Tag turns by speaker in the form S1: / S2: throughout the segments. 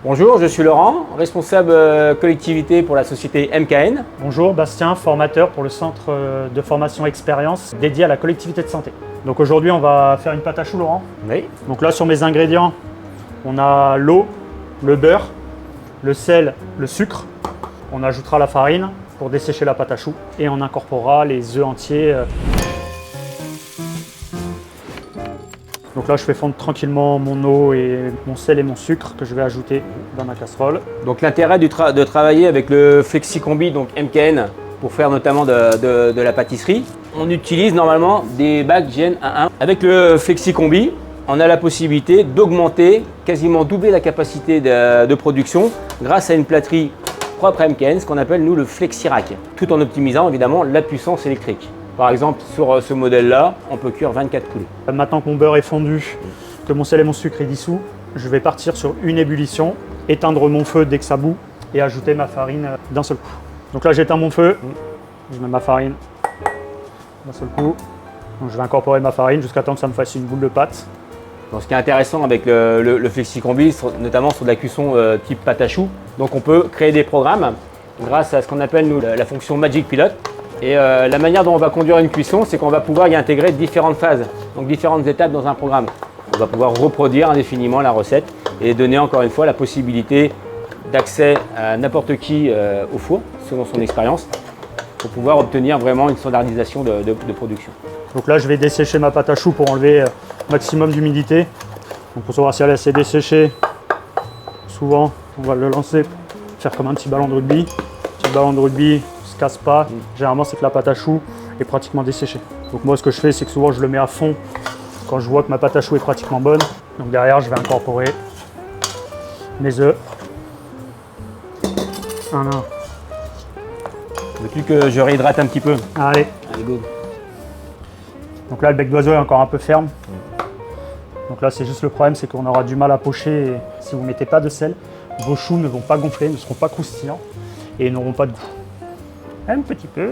S1: Bonjour, je suis Laurent, responsable collectivité pour la société MKN.
S2: Bonjour, Bastien, formateur pour le centre de formation expérience dédié à la collectivité de santé. Donc aujourd'hui, on va faire une pâte à choux, Laurent.
S1: Oui.
S2: Donc là, sur mes ingrédients, on a l'eau, le beurre, le sel, le sucre. On ajoutera la farine pour dessécher la pâte à choux et on incorporera les œufs entiers. Donc là, je fais fondre tranquillement mon eau et mon sel et mon sucre que je vais ajouter dans ma casserole.
S1: Donc l'intérêt de travailler avec le FlexiCombi, donc MKN, pour faire notamment de la pâtisserie, on utilise normalement des bacs GN 1.1. Avec le FlexiCombi, on a la possibilité d'augmenter, quasiment doubler la capacité de production grâce à une plâterie propre à MKN, ce qu'on appelle nous le FlexiRack, tout en optimisant évidemment la puissance électrique. Par exemple, sur ce modèle-là, on peut cuire 24 poulets.
S2: Maintenant que mon beurre est fondu, que mon sel et mon sucre est dissous, je vais partir sur une ébullition, éteindre mon feu dès que ça bout et ajouter ma farine d'un seul coup. Donc là, j'éteins mon feu, je mets ma farine d'un seul coup. Donc je vais incorporer ma farine jusqu'à temps que ça me fasse une boule de pâte.
S1: Donc, ce qui est intéressant avec le FlexiCombi, notamment sur de la cuisson type pâte à choux, donc on peut créer des programmes grâce à ce qu'on appelle nous la fonction Magic Pilot. Et la manière dont on va conduire une cuisson, c'est qu'on va pouvoir y intégrer différentes phases, donc différentes étapes dans un programme. On va pouvoir reproduire indéfiniment la recette et donner encore une fois la possibilité d'accès à n'importe qui au four, selon son expérience, pour pouvoir obtenir vraiment une standardisation de production.
S2: Donc là, je vais dessécher ma pâte à choux pour enlever maximum d'humidité. Donc pour savoir si elle est assez desséchée, souvent on va le lancer, faire comme un petit ballon de rugby. Petit ballon de rugby, casse pas. Généralement, c'est que la pâte à choux est pratiquement desséchée. Donc moi, ce que je fais, c'est que souvent, je le mets à fond quand je vois que ma pâte à choux est pratiquement bonne. Donc derrière, je vais incorporer mes œufs. Un.
S1: Veux-tu que je réhydrate un petit peu?
S2: Allez.
S1: Allez, go.
S2: Donc là, le bec d'oiseau est encore un peu ferme. Donc là, c'est juste le problème, c'est qu'on aura du mal à pocher. Et si vous ne mettez pas de sel, vos choux ne vont pas gonfler, ne seront pas croustillants et n'auront pas de goût. Un petit peu.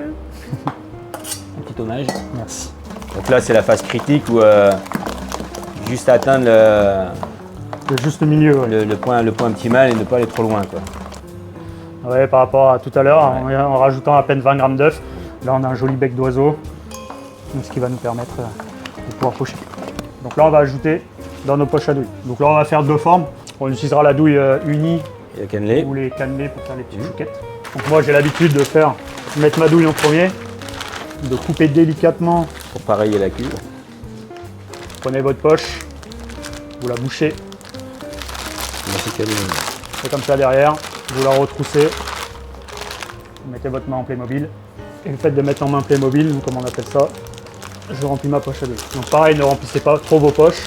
S1: Un petit hommage.
S2: Merci.
S1: Donc là, c'est la phase critique où juste atteindre
S2: Le juste milieu. Ouais.
S1: le point optimal et ne pas aller trop loin, quoi.
S2: Ouais, par rapport à tout à l'heure,
S1: Ouais.
S2: en rajoutant à peine 20 grammes d'œufs, là on a un joli bec d'oiseau, ce qui va nous permettre de pouvoir pocher. Donc là, on va ajouter dans nos poches à douille. Donc là, on va faire deux formes. On utilisera la douille unie
S1: Et le cannelé.
S2: ou les cannelés pour faire les petites chouquettes. Donc moi, j'ai l'habitude de mettre ma douille en premier, de couper délicatement.
S1: Pour pareiller la cuve.
S2: Prenez votre poche, vous la bouchez, c'est comme ça derrière, vous la retroussez, vous mettez votre main en Playmobil. Et le fait de mettre en main Playmobil, nous, comme on appelle ça, je remplis ma poche à douille. Donc pareil, ne remplissez pas trop vos poches.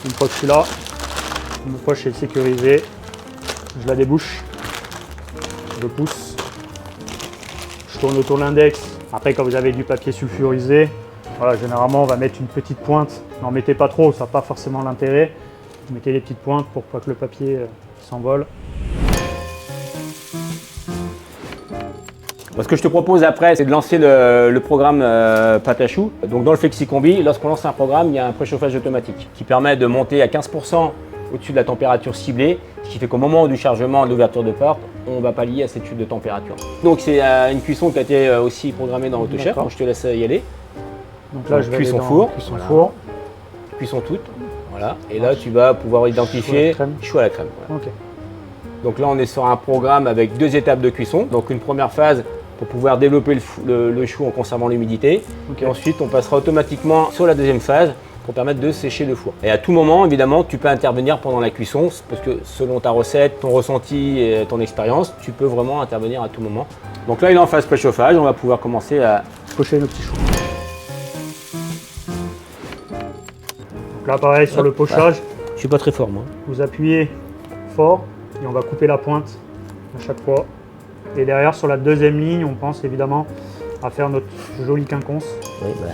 S2: Une fois que je suis là, ma poche est sécurisée, je la débouche, je pousse, je tourne autour de l'index. Après, quand vous avez du papier sulfurisé, voilà, généralement on va mettre une petite pointe. N'en mettez pas trop, ça n'a pas forcément l'intérêt. Vous mettez les petites pointes pour pas que le papier s'envole.
S1: Ce que je te propose après, c'est de lancer le programme pâte à choux. Donc dans le FlexiCombi, lorsqu'on lance un programme, il y a un préchauffage automatique qui permet de monter à 15% au-dessus de la température ciblée, ce qui fait qu'au moment du chargement et de l'ouverture de porte, on va pallier à cette chute de température. Donc c'est une cuisson qui a été aussi programmée dans AutoChef, donc je te laisse y aller.
S2: Donc là, je vais
S1: cuisson
S2: aller dans
S1: four,
S2: cuisson
S1: voilà.
S2: four.
S1: Cuisson toute, voilà. Et là tu vas pouvoir identifier
S2: Choux à la crème.
S1: voilà.
S2: Ok.
S1: Donc là on est sur un programme avec deux étapes de cuisson. Donc une première phase pour pouvoir développer le chou en conservant l'humidité.
S2: Ok.
S1: Et ensuite on passera automatiquement sur la deuxième phase pour permettre de sécher le four. Et à tout moment, évidemment, tu peux intervenir pendant la cuisson parce que selon ta recette, ton ressenti et ton expérience, tu peux vraiment intervenir à tout moment. Donc là, il est en phase préchauffage, on va pouvoir commencer à
S2: Pocher nos petits choux. Donc là, pareil, sur le pochage,
S1: Je suis pas très fort, moi.
S2: vous appuyez fort et on va couper la pointe à chaque fois. Et derrière, sur la deuxième ligne, on pense évidemment à faire notre jolie quinconce.
S1: Oui, bah,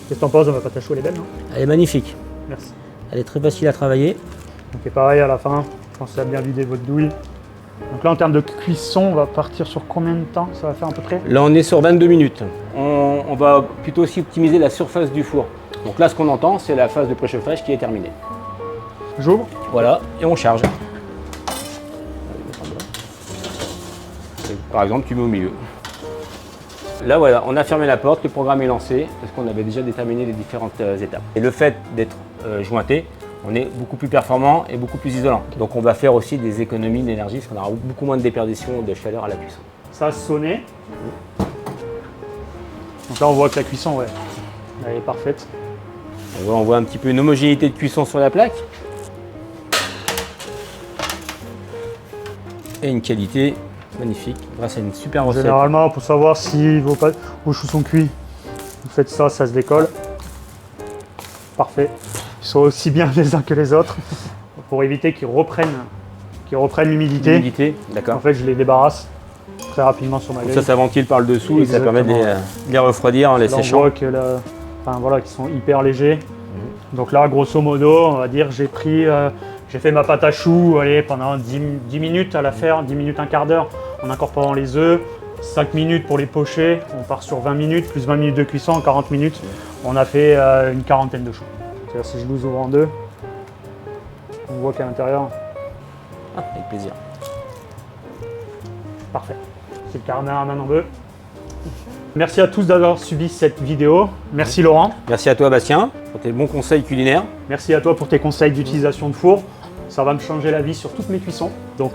S2: Qu'est-ce que t'en penses de ma pâte à choux? Elle est belle, non?
S1: elle est magnifique.
S2: Merci.
S1: Elle est très facile à travailler.
S2: Donc et pareil, à la fin, pensez à bien vider votre douille. Donc là, en termes de cuisson, on va partir sur combien de temps? Ça va faire à peu près?
S1: Là, on est sur 22 minutes. On va plutôt aussi optimiser la surface du four. Donc là, ce qu'on entend, c'est la phase de préchauffage qui est terminée.
S2: J'ouvre.
S1: Voilà, et on charge. Par exemple, tu mets au milieu. Là voilà, on a fermé la porte, le programme est lancé parce qu'on avait déjà déterminé les différentes étapes. Et le fait d'être jointé, on est beaucoup plus performant et beaucoup plus isolant. Donc on va faire aussi des économies d'énergie parce qu'on aura beaucoup moins de déperdition de chaleur à la cuisson.
S2: Ça a sonné. Donc là on voit que la cuisson, ouais, elle est parfaite.
S1: On voit un petit peu une homogénéité de cuisson sur la plaque. Et une qualité magnifique grâce à une super recette.
S2: Généralement, pour savoir si vos choux sont cuits, vous faites ça, ça se décolle. Parfait. Ils sont aussi bien les uns que les autres pour éviter qu'ils reprennent l'humidité.
S1: L'humidité, d'accord.
S2: En fait, je les débarrasse très rapidement sur ma grille.
S1: Ça ventile par le dessous.
S2: Exactement.
S1: Et ça permet de les refroidir en les
S2: Là, on
S1: séchant.
S2: voit que voilà, qu'ils sont hyper légers. Donc là, grosso modo, on va dire, j'ai fait ma pâte à choux pendant 10 minutes à la faire, 10 minutes, un quart d'heure, en incorporant les œufs, 5 minutes pour les pocher, on part sur 20 minutes, plus 20 minutes de cuisson, en 40 minutes, on a fait une quarantaine de choux. C'est-à-dire si je les ouvre en deux, on voit qu'à l'intérieur,
S1: Avec plaisir.
S2: parfait. C'est le caramel à main en bœuf. Merci à tous d'avoir suivi cette vidéo. Merci Laurent.
S1: Merci à toi Bastien pour tes bons conseils culinaires.
S2: Merci à toi pour tes conseils d'utilisation de four. Ça va me changer la vie sur toutes mes cuissons. Donc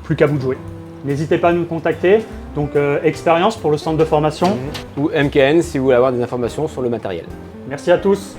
S2: plus qu'à vous de jouer. N'hésitez pas à nous contacter. Donc expérience pour le centre de formation.
S1: Ou MKN si vous voulez avoir des informations sur le matériel.
S2: Merci à tous.